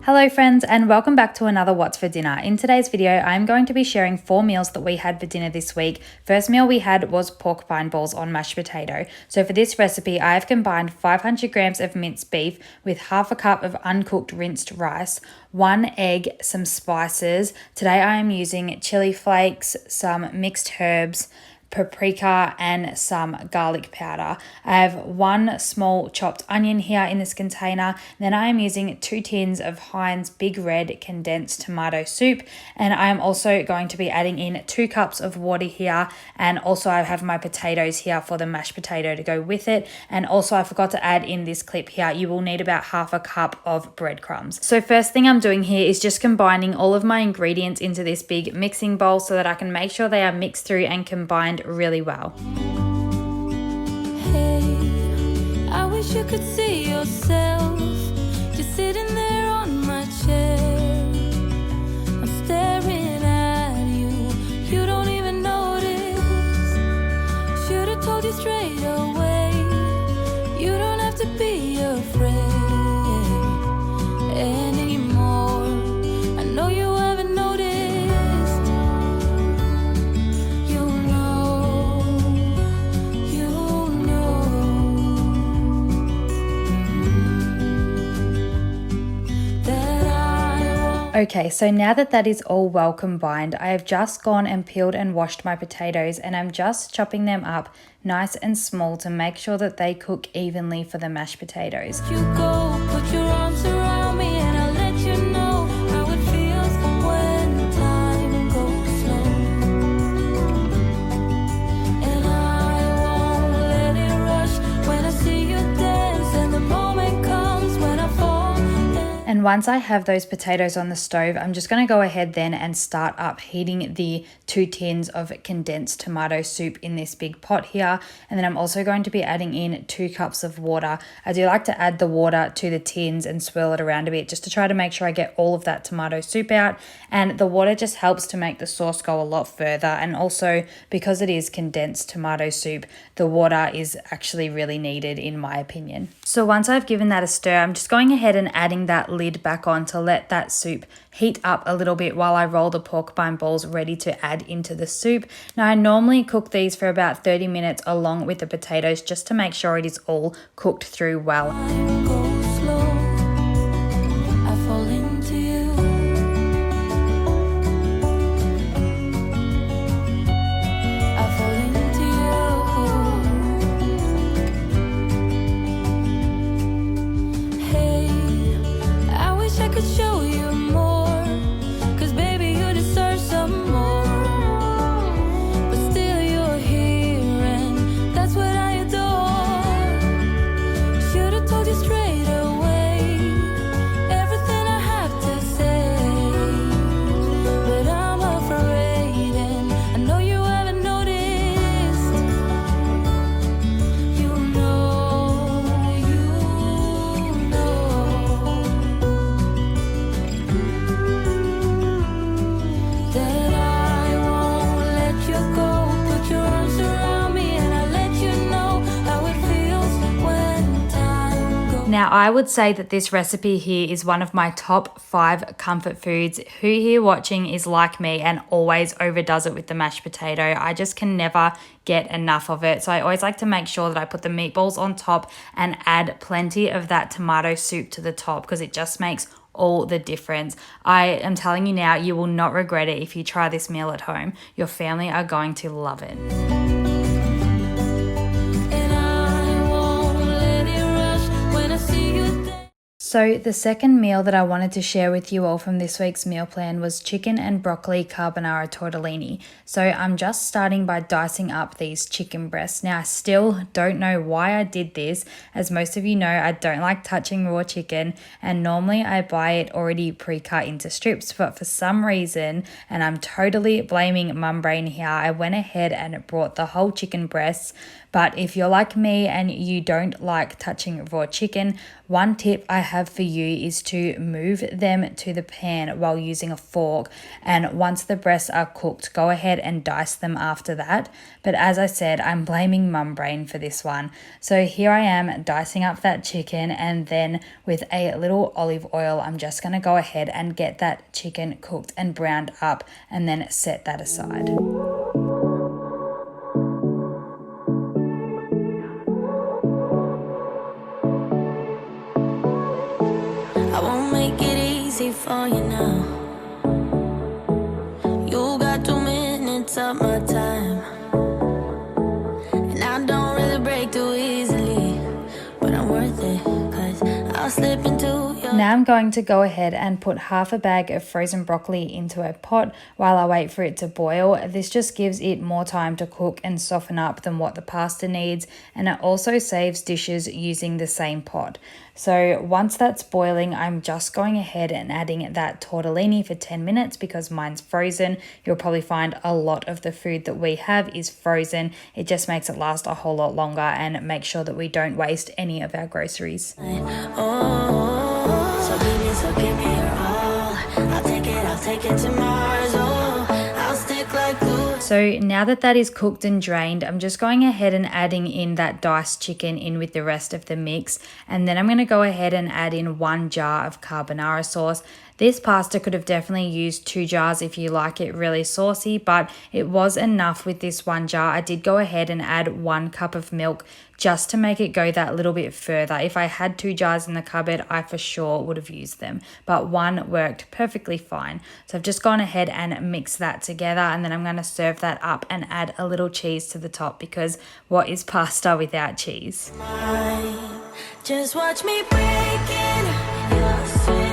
Hello friends, and welcome back to another What's for Dinner. In today's video, I'm going to be sharing 4 meals that we had for dinner this week. First meal we had was pork pine balls on mashed potato. So for this recipe, I have combined 500 grams of minced beef with half a cup of uncooked rinsed rice, 1 egg, some spices. Today I am using chili flakes, some mixed herbs, paprika and some garlic powder. I have 1 small chopped onion here in this container. Then I am using 2 tins of Heinz Big Red condensed tomato soup, and I am also going to be adding in 2 cups of water here, and also I have my potatoes here for the mashed potato to go with it. And also I forgot to add in this clip here, you will need about half a cup of breadcrumbs. So first thing I'm doing here is just combining all of my ingredients into this big mixing bowl so that I can make sure they are mixed through and combined really well. Hey, I wish you could see yourself just sitting there on my chair. I'm staring at you, you don't even notice. Should have told you straight away, you don't have to be afraid anymore. I know you haven't noticed. Okay, so now that is all well combined, I have just gone and peeled and washed my potatoes, and I'm just chopping them up nice and small to make sure that they cook evenly for the mashed potatoes. You go, put your arms around me and I'll let you know how it feels when time goes slow. And I won't let it rush when I see you dance, and the moment comes when I fall. And once I have those potatoes on the stove, I'm just going to go ahead then and start up heating the 2 tins of condensed tomato soup in this big pot here. And then I'm also going to be adding in 2 cups of water. I do like to add the water to the tins and swirl it around a bit just to try to make sure I get all of that tomato soup out. And the water just helps to make the sauce go a lot further. And also because it is condensed tomato soup, the water is actually really needed in my opinion. So once I've given that a stir, I'm just going ahead and adding that lid back on to let that soup heat up a little bit while I roll the pork pine balls ready to add into the soup. Now I normally cook these for about 30 minutes along with the potatoes just to make sure it is all cooked through well. Now, I would say that this recipe here is one of my top 5 comfort foods. Who here watching is like me and always overdoes it with the mashed potato? I just can never get enough of it. So I always like to make sure that I put the meatballs on top and add plenty of that tomato soup to the top because it just makes all the difference. I am telling you now, you will not regret it if you try this meal at home. Your family are going to love it. So the second meal that I wanted to share with you all from this week's meal plan was chicken and broccoli carbonara tortellini. So I'm just starting by dicing up these chicken breasts. Now I still don't know why I did this. As most of you know, I don't like touching raw chicken, and normally I buy it already pre-cut into strips, but for some reason, and I'm totally blaming mum brain here, I went ahead and brought the whole chicken breasts, But if you're like me and you don't like touching raw chicken, one tip I have for you is to move them to the pan while using a fork, and once the breasts are cooked, go ahead and dice them after that. But as I said, I'm blaming mum brain for this one. So here I am dicing up that chicken, and then with a little olive oil, I'm just going to go ahead and get that chicken cooked and browned up and then set that aside. I won't make it easy for you now. You got 2 minutes of my time, and I don't really break too easily, but I'm worth it, 'cause I'll slip into your... Now I'm going to go ahead and put half a bag of frozen broccoli into a pot while I wait for it to boil. This just gives it more time to cook and soften up than what the pasta needs, and it also saves dishes using the same pot. So once that's boiling, I'm just going ahead and adding that tortellini for 10 minutes because mine's frozen. You'll probably find a lot of the food that we have is frozen. It just makes it last a whole lot longer and make sure that we don't waste any of our groceries. So give me your all. I'll take it to Mars. I'll stick like glue. So now that that is cooked and drained, I'm just going ahead and adding in that diced chicken in with the rest of the mix. And then I'm going to go ahead and add in 1 jar of carbonara sauce. This pasta could have definitely used 2 jars if you like it really saucy, but it was enough with this 1 jar. I did go ahead and add 1 cup of milk just to make it go that little bit further. If I had 2 jars in the cupboard, I for sure would have used them, but 1 worked perfectly fine. So I've just gone ahead and mixed that together, and then I'm going to serve that up and add a little cheese to the top because what is pasta without cheese? Just watch me breaking your sweat.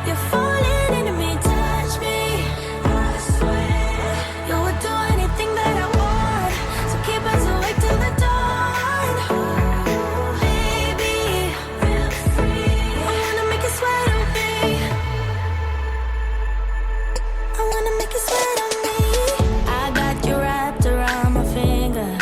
You're falling into me, touch me. I swear you would do anything that I want, so keep us awake till the dawn. Baby, feel free. I wanna make you sweat on me. I wanna make you sweat on me. I got you wrapped around my finger.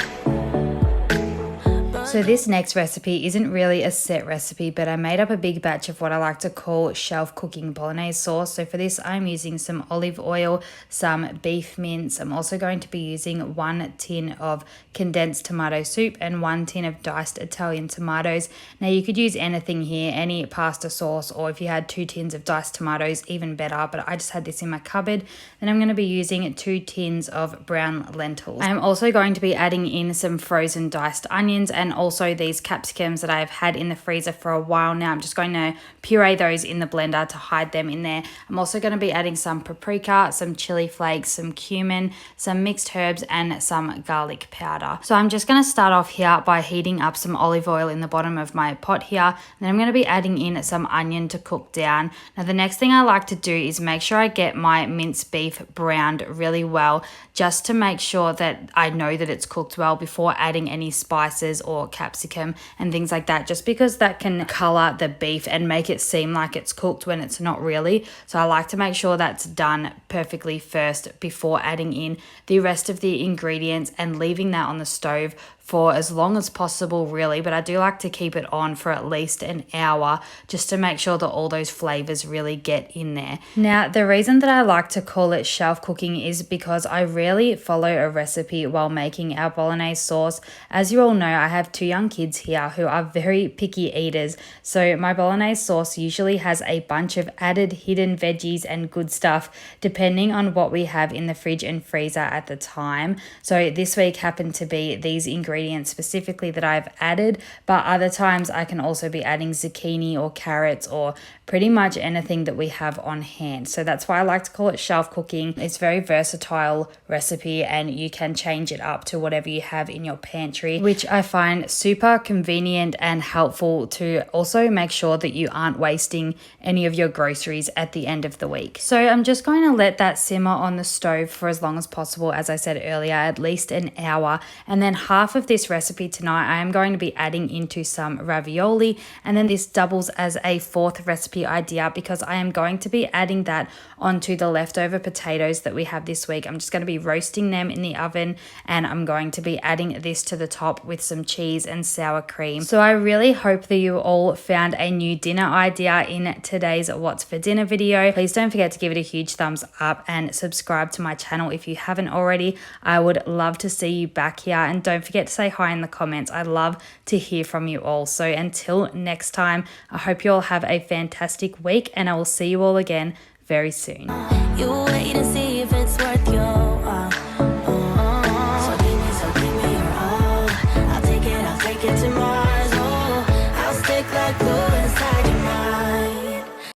So this next recipe isn't really a set recipe, but I made up a big batch of what I like to call shelf cooking bolognese sauce. So for this, I'm using some olive oil, some beef mince. I'm also going to be using 1 tin of condensed tomato soup and 1 tin of diced Italian tomatoes. Now you could use anything here, any pasta sauce, or if you had 2 tins of diced tomatoes, even better, but I just had this in my cupboard. Then I'm going to be using 2 tins of brown lentils. I'm also going to be adding in some frozen diced onions and also these capsicums that I've had in the freezer for a while now. I'm just going to puree those in the blender to hide them in there. I'm also going to be adding some paprika, some chili flakes, some cumin, some mixed herbs, and some garlic powder. So I'm just going to start off here by heating up some olive oil in the bottom of my pot here. Then I'm going to be adding in some onion to cook down. Now the next thing I like to do is make sure I get my minced beef browned really well, just to make sure that I know that it's cooked well before adding any spices or capsicum and things like that, just because that can color the beef and make it seem like it's cooked when it's not really. So I like to make sure that's done perfectly first before adding in the rest of the ingredients and leaving that on the stove for as long as possible really, but I do like to keep it on for at least an hour just to make sure that all those flavors really get in there. Now the reason that I like to call it shelf cooking is because I rarely follow a recipe while making our bolognese sauce. As you all know, I have 2 young kids here who are very picky eaters, so my bolognese sauce usually has a bunch of added hidden veggies and good stuff depending on what we have in the fridge and freezer at the time. So this week happened to be these ingredients specifically that I've added, but other times I can also be adding zucchini or carrots or pretty much anything that we have on hand. So that's why I like to call it shelf cooking. It's a very versatile recipe and you can change it up to whatever you have in your pantry, which I find super convenient and helpful to also make sure that you aren't wasting any of your groceries at the end of the week. So I'm just going to let that simmer on the stove for as long as possible, as I said earlier, at least an hour, and then half of this recipe tonight, I am going to be adding into some ravioli, and then this doubles as a fourth recipe idea because I am going to be adding that onto the leftover potatoes that we have this week. I'm just going to be roasting them in the oven, and I'm going to be adding this to the top with some cheese and sour cream. So I really hope that you all found a new dinner idea in today's What's for Dinner video. Please don't forget to give it a huge thumbs up and subscribe to my channel if you haven't already. I would love to see you back here, and don't forget to say hi in the comments. I love to hear from you all. So until next time, I hope you all have a fantastic week, and I will see you all again very soon. You wait and see.